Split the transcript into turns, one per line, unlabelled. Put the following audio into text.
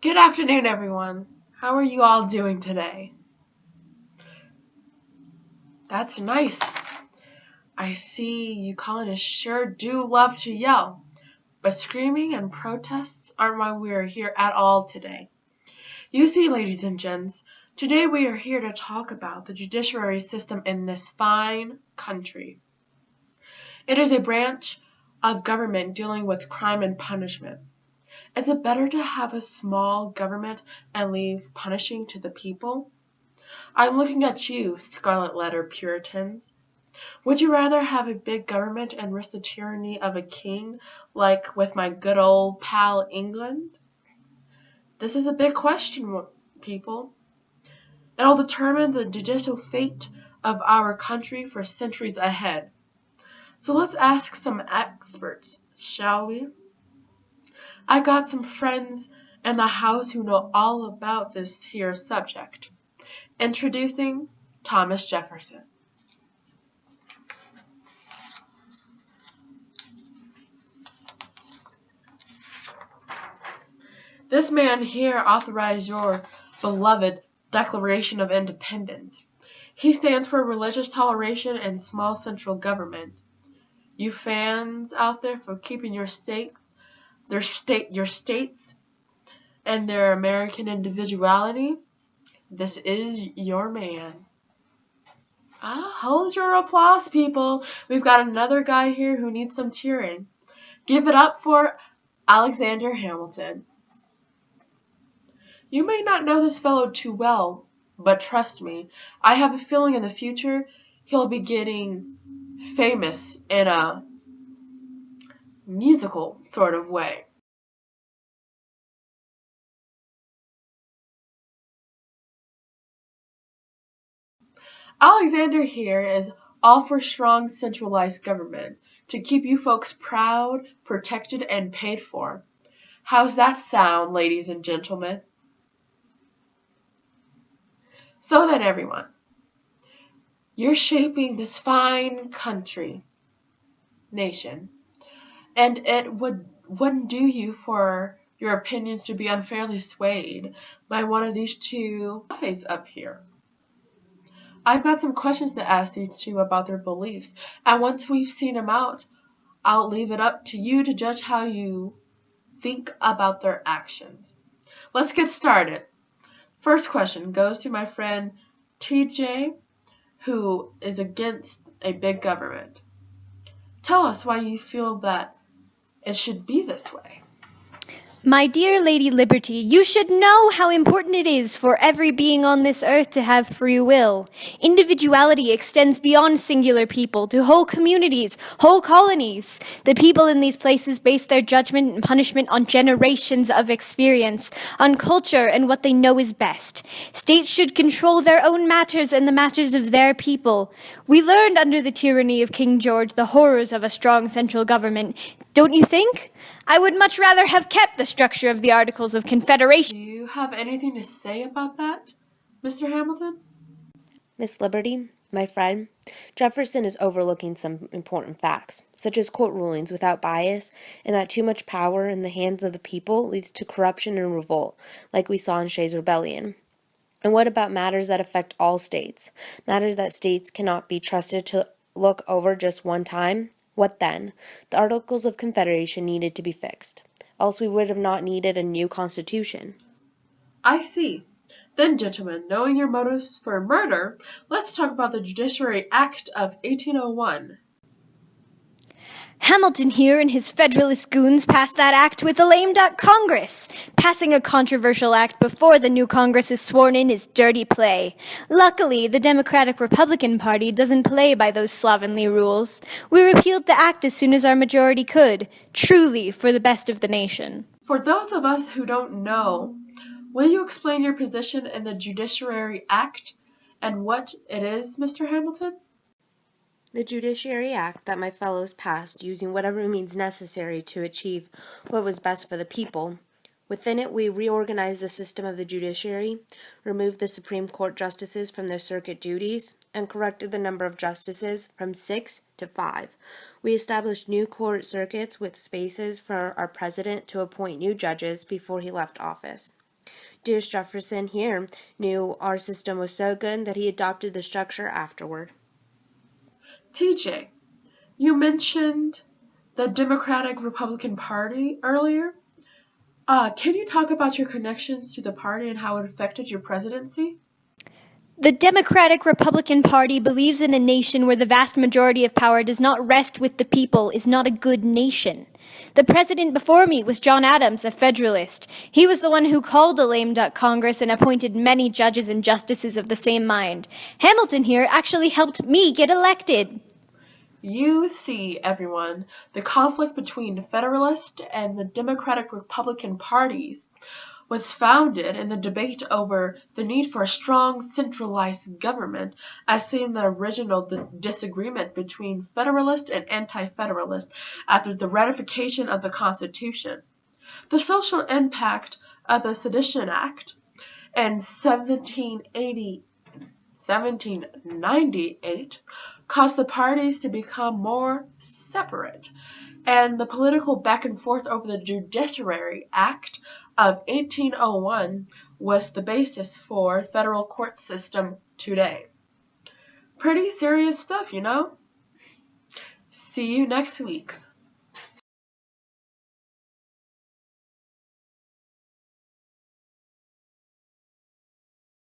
Good afternoon, everyone. How are you all doing today? That's nice. I see you colonists sure do love to yell, but screaming and protests aren't why we are here at all today. You see, ladies and gents, today we are here to talk about the judiciary system in this fine country. It is a branch of government dealing with crime and punishment. Is it better to have a small government and leave punishing to the people? I'm looking at you, Scarlet Letter Puritans. Would you rather have a big government and risk the tyranny of a king, like with my good old pal England? This is a big question, people. It'll determine the judicial fate of our country for centuries ahead. So let's ask some experts, shall we? I got some friends in the house who know all about this here subject. Introducing Thomas Jefferson. This man here authorized your beloved Declaration of Independence. He stands for religious toleration and small central government. You fans out there for keeping your states and their American individuality, this is your man. Hold your applause, people. We've got another guy here who needs some cheering. Give it up for Alexander Hamilton. You may not know this fellow too well, but trust me, I have a feeling in the future he'll be getting famous in a musical sort of way. Alexander here is all for strong centralized government to keep you folks proud, protected, and paid for. How's that sound, ladies and gentlemen? So then, everyone, you're shaping this fine nation, and it wouldn't do you for your opinions to be unfairly swayed by one of these two guys up here. I've got some questions to ask these two about their beliefs, and once we've seen them out, I'll leave it up to you to judge how you think about their actions. Let's get started. First question goes to my friend TJ, who is against a big government. Tell us why you feel that it should be this way.
My dear Lady Liberty, you should know how important it is for every being on this earth to have free will. Individuality extends beyond singular people to whole communities, whole colonies. The people in these places base their judgment and punishment on generations of experience, on culture and what they know is best. States should control their own matters and the matters of their people. We learned under the tyranny of King George the horrors of a strong central government. Don't you think? I would much rather have kept the structure of the Articles of Confederation.
Do you have anything to say about that, Mr. Hamilton?
Miss Liberty, my friend, Jefferson is overlooking some important facts, such as court rulings without bias, and that too much power in the hands of the people leads to corruption and revolt, like we saw in Shays' Rebellion. And what about matters that affect all states? Matters that states cannot be trusted to look over just one time? What then? The Articles of Confederation needed to be fixed. Else we would have not needed a new constitution.
I see. Then, gentlemen, knowing your motives for murder, let's talk about the Judiciary Act of 1801.
Hamilton here and his Federalist goons passed that act with a lame duck Congress. Passing a controversial act before the new Congress is sworn in is dirty play. Luckily, the Democratic-Republican Party doesn't play by those slovenly rules. We repealed the act as soon as our majority could, truly for the best of the nation.
For those of us who don't know, will you explain your position in the Judiciary Act and what it is, Mr. Hamilton?
The Judiciary Act that my fellows passed using whatever means necessary to achieve what was best for the people. Within it, we reorganized the system of the judiciary, removed the Supreme Court justices from their circuit duties, and corrected the number of justices from 6 to 5. We established new court circuits with spaces for our president to appoint new judges before he left office. Dearest Jefferson here knew our system was so good that he adopted the structure afterward.
TJ, you mentioned the Democratic Republican Party earlier. Can you talk about your connections to the party and how it affected your presidency?
The Democratic Republican Party believes in a nation where the vast majority of power does not rest with the people is not a good nation. The president before me was John Adams, a Federalist. He was the one who called a lame duck Congress and appointed many judges and justices of the same mind. Hamilton here actually helped me get elected.
You see, everyone, the conflict between the Federalist and the Democratic Republican parties was founded in the debate over the need for a strong centralized government, as seen in the original disagreement between Federalist and Anti-Federalist after the ratification of the Constitution. The social impact of the Sedition Act in 1798 caused the parties to become more separate, and the political back and forth over the Judiciary Act of 1801 was the basis for federal court system today. Pretty serious stuff, you know? See you next week.